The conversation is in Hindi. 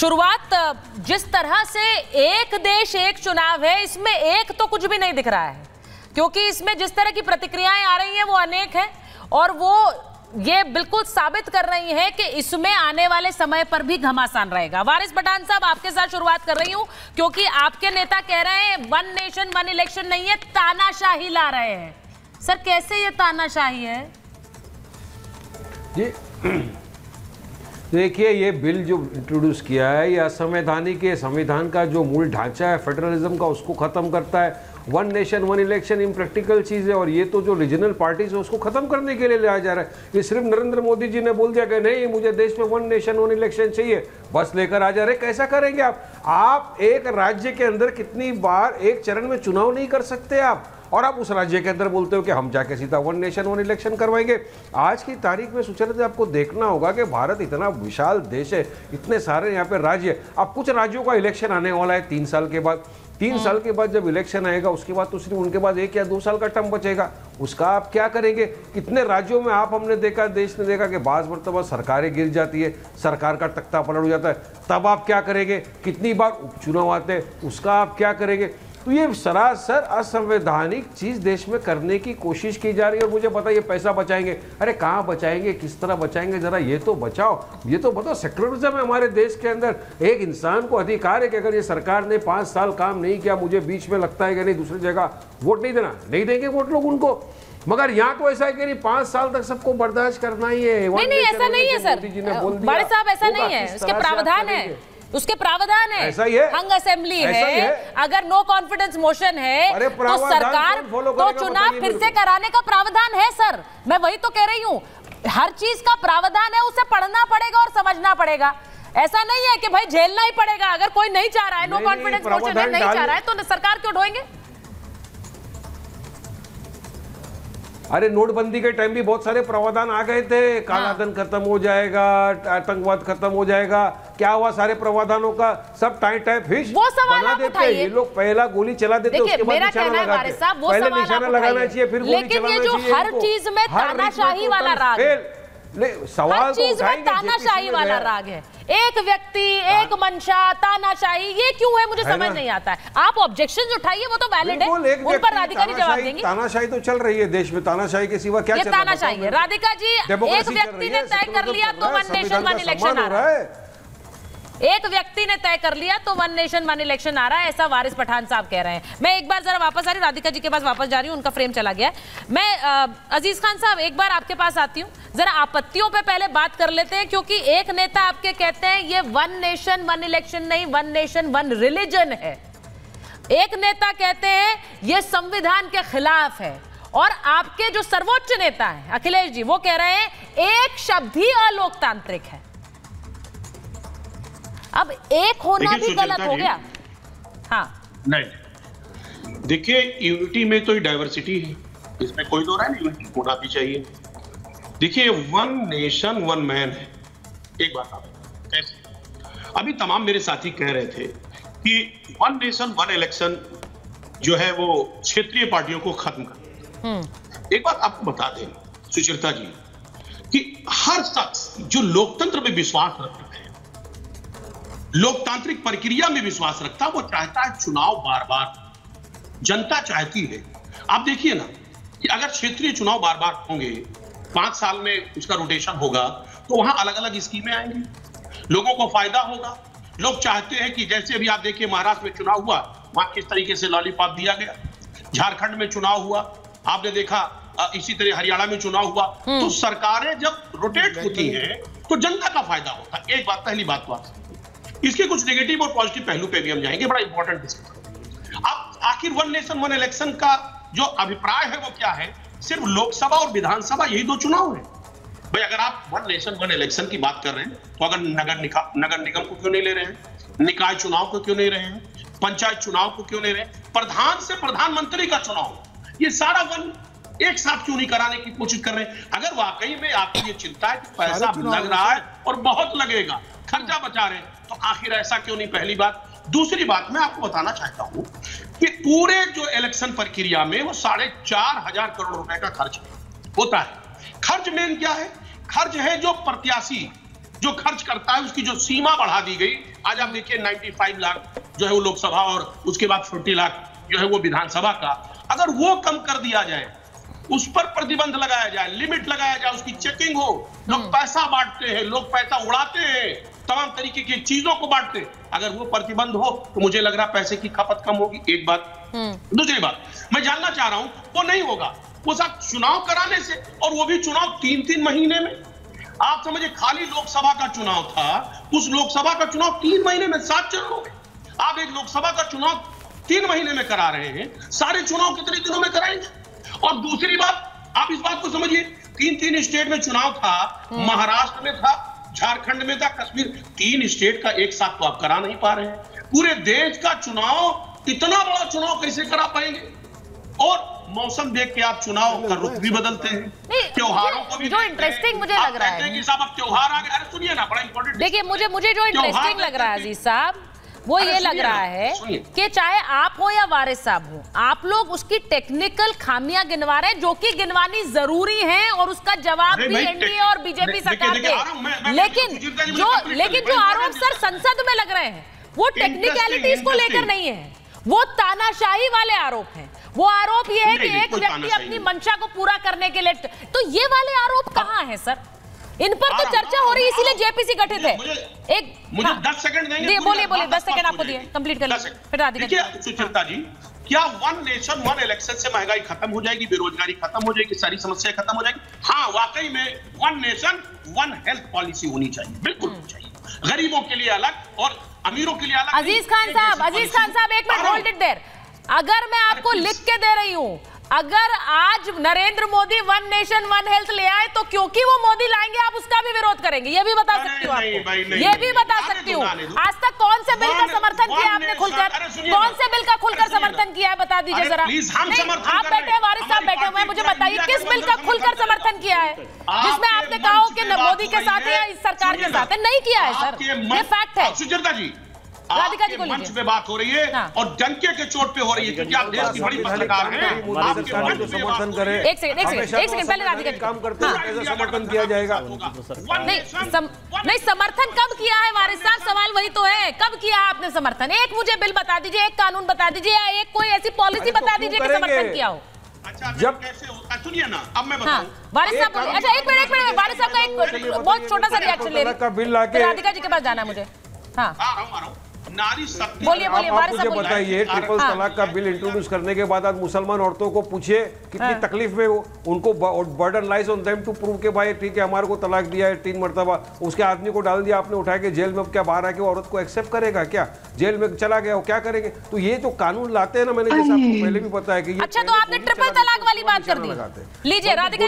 शुरुआत जिस तरह से एक देश एक चुनाव है, इसमें एक तो कुछ भी नहीं दिख रहा है, क्योंकि इसमें जिस तरह की प्रतिक्रियाएं आ रही हैं वो अनेक हैं और वो ये बिल्कुल साबित कर रही है कि इसमें आने वाले समय पर भी घमासान रहेगा। वारिस पठान साहब, आपके साथ शुरुआत कर रही हूं क्योंकि आपके नेता कह रहे हैं वन नेशन वन इलेक्शन नहीं है, तानाशाही ला रहे हैं। सर, कैसे ये तानाशाही है? जी देखिए, ये बिल जो इंट्रोड्यूस किया है ये असंवैधानिक है। संविधान का जो मूल ढांचा है फेडरलिज्म का उसको खत्म करता है। One nation one election impractical चीज़ है और ये तो जो रीजनल पार्टीज है उसको खत्म करने के लिए लाया जा रहा है। ये सिर्फ नरेंद्र मोदी जी ने बोल दिया कि नहीं मुझे देश में वन नेशन वन इलेक्शन चाहिए, बस लेकर आ जा रहे। कैसा करेंगे आप एक राज्य के अंदर कितनी बार एक चरण में चुनाव नहीं कर सकते आप, और आप उस राज्य के अंदर बोलते हो कि हम जाके सीधा वन नेशन वन इलेक्शन करवाएंगे। आज की तारीख में सुचरिता आपको देखना होगा कि भारत इतना विशाल देश है, इतने सारे यहाँ पे राज्य। अब कुछ राज्यों का इलेक्शन आने वाला है 3 साल के बाद। 3 साल के बाद जब इलेक्शन आएगा उसके बाद तो सिर्फ उनके बाद 1 या 2 साल का टर्म बचेगा, उसका आप क्या करेंगे? कितने राज्यों में हमने देखा, देश ने देखा कि बाज़ मरतबा सरकारें गिर जाती है, सरकार का तख्ता पलट हो जाता है, तब आप क्या करेंगे? कितनी बार उपचुनाव आते हैं, उसका आप क्या करेंगे? तो ये सरासर असंवैधानिक चीज देश में करने की कोशिश की जा रही है। और मुझे पता ये पैसा बचाएंगे, अरे कहाँ बचाएंगे, किस तरह बचाएंगे, जरा ये तो बचाओ, ये तो बताओ। सेक्युलरिज्म है हमारे देश के अंदर, एक इंसान को अधिकार है कि अगर ये सरकार ने 5 साल काम नहीं किया, मुझे बीच में लगता है कि नहीं दूसरी जगह वोट नहीं देना, नहीं देंगे वोट लोग उनको। मगर यहाँ तो ऐसा है कि नहीं 5 साल तक सबको बर्दाश्त करना ही है। नहीं, ऐसा नहीं है सर, बड़े साहब, ऐसा नहीं है, उसके प्रावधान है, उसके प्रावधान है। ऐसा ही है, हंग असेंबली है, अगर नो कॉन्फिडेंस मोशन है तो सरकार तो चुनाव फिर से कराने का प्रावधान है। सर, मैं वही तो कह रही हूँ, हर चीज का प्रावधान है, उसे पढ़ना पड़ेगा और समझना पड़ेगा। ऐसा नहीं है कि भाई झेलना ही पड़ेगा। अगर कोई नहीं चाह रहा है, नो कॉन्फिडेंस मोशन है, नहीं चाह रहा है, तो सरकार क्यों ढोएंगे? अरे नोटबंदी के टाइम भी बहुत सारे प्रावधान आ गए थे, काला धन खत्म हो जाएगा, आतंकवाद खत्म हो जाएगा। क्या हुआ सारे प्रावधानों का? सब टाइट टाइट फिश बना देते। ये लोग पहला गोली चला देते, उसके बाद निशाना लगाते। पहले निशाना लगाना चाहिए, फिर गोली चलाना चाहिए। हर चीज में तानाशाही वाला राग है, सवाल चीज में तानाशाही वाला राग है। एक व्यक्ति, एक मंशा, तानाशाही, ये क्यों है मुझे समझ नहीं आता है। आप ऑब्जेक्शन उठाइए, वो तो वैलिड है, उन पर राधिका जी जवाब देंगी। तानाशाही तो चल रही है देश में, तानाशाही के सिवा क्या चल रहा है? तानाशाही है राधिका जी। एक व्यक्ति ने तय कर लिया तो वन नेशन वन इलेक्शन आ रहा है, एक व्यक्ति ने तय कर लिया तो वन नेशन वन इलेक्शन आ रहा है, ऐसा वारिस पठान साहब कह रहे हैं। मैं एक बार जरा वापस आ रही हूँ, राधिका जी के पास वापस जा रही हूँ, उनका फ्रेम चला गया है। मैं अजीज खान साहब एक बार आपके पास आती हूँ, जरा आपत्तियों पे पहले बात कर लेते हैं, क्योंकि एक नेता आपके कहते हैं ये वन नेशन वन इलेक्शन नहीं, वन नेशन वन रिलीजन है। एक नेता कहते हैं ये संविधान के खिलाफ है, और आपके जो सर्वोच्च नेता है अखिलेश जी, वो कह रहे हैं एक शब्द ही अलोकतांत्रिक है। अब एक होना भी गलत हो गया। हाँ नहीं, देखिए यूनिटी में तो डाइवर्सिटी है, इसमें कोई दो राय नहीं, यूनिटी होना भी चाहिए। देखिए वन नेशन वन मैन है। एक बात आप कैसे, अभी तमाम मेरे साथी कह रहे थे कि वन नेशन वन इलेक्शन जो है वो क्षेत्रीय पार्टियों को खत्म कर। एक बात आपको बता दें सुचरिता जी, कि हर शख्स जो लोकतंत्र में विश्वास रखता है, लोकतांत्रिक प्रक्रिया में विश्वास रखता, वो चाहता है चुनाव बार बार, जनता चाहती है। आप देखिए ना कि अगर क्षेत्रीय चुनाव बार बार होंगे, 5 साल में उसका रोटेशन होगा, तो वहां अलग अलग स्कीमें आएंगी, लोगों को फायदा होगा। लोग चाहते हैं कि जैसे अभी आप देखिए महाराष्ट्र में चुनाव हुआ, वहां किस तरीके से लॉलीपॉप दिया गया, झारखंड में चुनाव हुआ, आपने देखा इसी तरह हरियाणा में चुनाव हुआ। तो सरकारें जब रोटेट होती हैं तो जनता का फायदा होता है। एक बात, पहली बात। इसके कुछ नेगेटिव और पॉजिटिव पहलू पे भी हम जाएंगे, बड़ा इंपॉर्टेंट डिस्कशन। अब आखिर वन नेशन वन इलेक्शन का जो अभिप्राय है वो क्या है? सिर्फ लोकसभा और विधानसभा, यही 2 चुनाव है भाई। अगर आप वन नेशन वन इलेक्शन की बात कर रहे हैं तो अगर नगर निगम को क्यों नहीं ले रहे हैं, निकाय चुनाव को क्यों नहीं रहे हैं, पंचायत चुनाव को क्यों नहीं रहे, प्रधान से प्रधानमंत्री का चुनाव, ये सारा वन एक साथ क्यों नहीं कराने की कोशिश कर रहे हैं? अगर वाकई में आपकी ये चिंता है कि पैसा लग रहा है और बहुत लगेगा, खर्चा बचा रहे हैं, तो आखिर ऐसा क्यों नहीं? पहली बात। दूसरी बात मैं आपको बताना चाहता हूं कि पूरे जो इलेक्शन प्रक्रिया में वो 4,500 करोड़ रुपए का खर्च होता है। खर्च मेन क्या है? खर्च है जो प्रत्याशी जो खर्च करता है उसकी जो सीमा बढ़ा दी गई। आज आप देखिए 95 लाख जो है वो लोकसभा और उसके बाद 40 लाख जो है वो विधानसभा का, अगर वो कम कर दिया जाए, उस पर प्रतिबंध लगाया जाए, लिमिट लगाया जाए, उसकी चेकिंग हो। लोग पैसा बांटते हैं, लोग पैसा उड़ाते हैं, तमाम तरीके की चीजों को बांटते हैं। अगर वो प्रतिबंध हो तो मुझे लग रहा है पैसे की खपत कम होगी, एक बात। दूसरी बात मैं जानना चाह रहा हूं, वो नहीं होगा वो साथ चुनाव कराने से, और वो भी चुनाव 3-3 महीने में। आप समझिए खाली लोकसभा का चुनाव था, उस लोकसभा का चुनाव 3 महीने में 7 चरणों में। आप एक लोकसभा का चुनाव 3 महीने में करा रहे हैं, सारे चुनाव कितने दिनों में कराएंगे? और दूसरी बात आप इस बात को समझिए, 3 स्टेट में चुनाव था, महाराष्ट्र में था, झारखंड में था, कश्मीर, 3 स्टेट का एक साथ तो आप करा नहीं पा रहे हैं। पूरे देश का चुनाव, इतना बड़ा चुनाव कैसे करा पाएंगे? और मौसम देख के आप चुनाव का रुख भी बदलते हैं, त्योहारों को भी। जो इंटरेस्टिंग मुझे लग रहा है कि साहब अब त्योहार आ गए, अरे सुनिए ना, बड़ा इंपॉर्टेंट। देखिए मुझे जो इंटरेस्टिंग लग रहा है अजीज साहब, वो ये लग रहा है कि चाहे आप हो या वारिस साहब हो, आप लोग उसकी टेक्निकल खामियां गिनवा रहे हैं, जो कि गिनवानी जरूरी है, और उसका जवाब भी एनडीए और बीजेपी सरकार दे। लेकिन जो आरोप सर संसद में लग रहे हैं, वो टेक्निकलिटीज को लेकर नहीं है, वो तानाशाही वाले आरोप हैं। वो आरोप ये है कि एक व्यक्ति अपनी मंशा को पूरा करने के लिए, तो ये वाले आरोप कहां हैं सर? इन पर तो चर्चा हो रही है, इसीलिए जेपीसी गठित है। मुझे 10 सेकंड देंगे? बोलिए 10 सेकंड आपको दिए, कंप्लीट कर लीजिए। फिर देखिए सुचित्रा जी, क्या 1 नेशन 1 इलेक्शन से महंगाई खत्म हो जाएगी, बेरोजगारी खत्म हो जाएगी, सारी समस्याएं खत्म हो जाएगी? हाँ, वाकई में 1 नेशन 1 हेल्थ पॉलिसी होनी चाहिए, बिल्कुल होनी चाहिए। गरीबों के लिए अलग और अमीरों के लिए अलग। अजीज खान साहब, एक मिनट, होल्ड इट देयर। अगर मैं आपको लिख के दे रही हूं, अगर आज नरेंद्र मोदी 1 नेशन 1 हेल्थ ले आए, तो क्योंकि वो मोदी लाएंगे आप उसका भी विरोध करेंगे, ये भी बता सकती हूँ आपको, ये भी बता सकती हूँ। आज तक कौन से बिल का समर्थन किया आपने खुलकर? कौन से बिल का खुलकर समर्थन किया है, बता दीजिए जरा। आप बैठे हैं, वारिस साहब बैठे हुए हैं, मुझे बताइए किस बिल का खुलकर समर्थन किया है जिसमें आपने कहा हो कि मोदी के साथ है या इस सरकार के साथ है? नहीं किया है सर, ये फैक्ट है। सुचेता जी, आपके मंच पे बात हो रही है और डंके के चोट पे हो रही है, क्योंकि आप देश की बड़ी पत्रकार हैं। समर्थन करें, एक सेकंड पहले राधिका जी काम करते हैं, कैसे समर्थन किया जाएगा? नहीं, समर्थन कब किया है वारिस साहब? सवाल वही तो है, कब किया है आपने समर्थन? एक मुझे बिल बता दीजिए, एक कानून बता दीजिए, या एक कोई ऐसी पॉलिसी बता दीजिए कि समर्थन किया हो। अच्छा, जब कैसे होता है सुनिए ना, अब मैं बताऊं। वारिस साहब बोलिए। अच्छा एक मिनट, वारिस साहब का एक बहुत छोटा सा रिएक्शन ले रही, राधिका जी के पास जाना है मुझे। हाँ, आ रहा हूं। नारी शक्ति, बोलिए आप मुझे बताइए, ट्रिपल तलाक का बिल इंट्रोड्यूस करने के बाद आज मुसलमान औरतों को पूछिए कितनी तकलीफ में उनको burden lies on them to prove के भाई ठीक है हमारे को तलाक दिया है 3 मरतबा, उसके आदमी को डाल दिया आपने उठा के जेल में, क्या बाहर आके औरत को एक्सेप्ट करेगा? क्या जेल में चला गया वो क्या करेंगे? तो ये जो कानून लाते हैं ना, मैंने जैसे आपको पहले भी बताया कि अच्छा, तो आपने ट्रिपल तलाक वाली बात कर दी। लीजिए राधिका।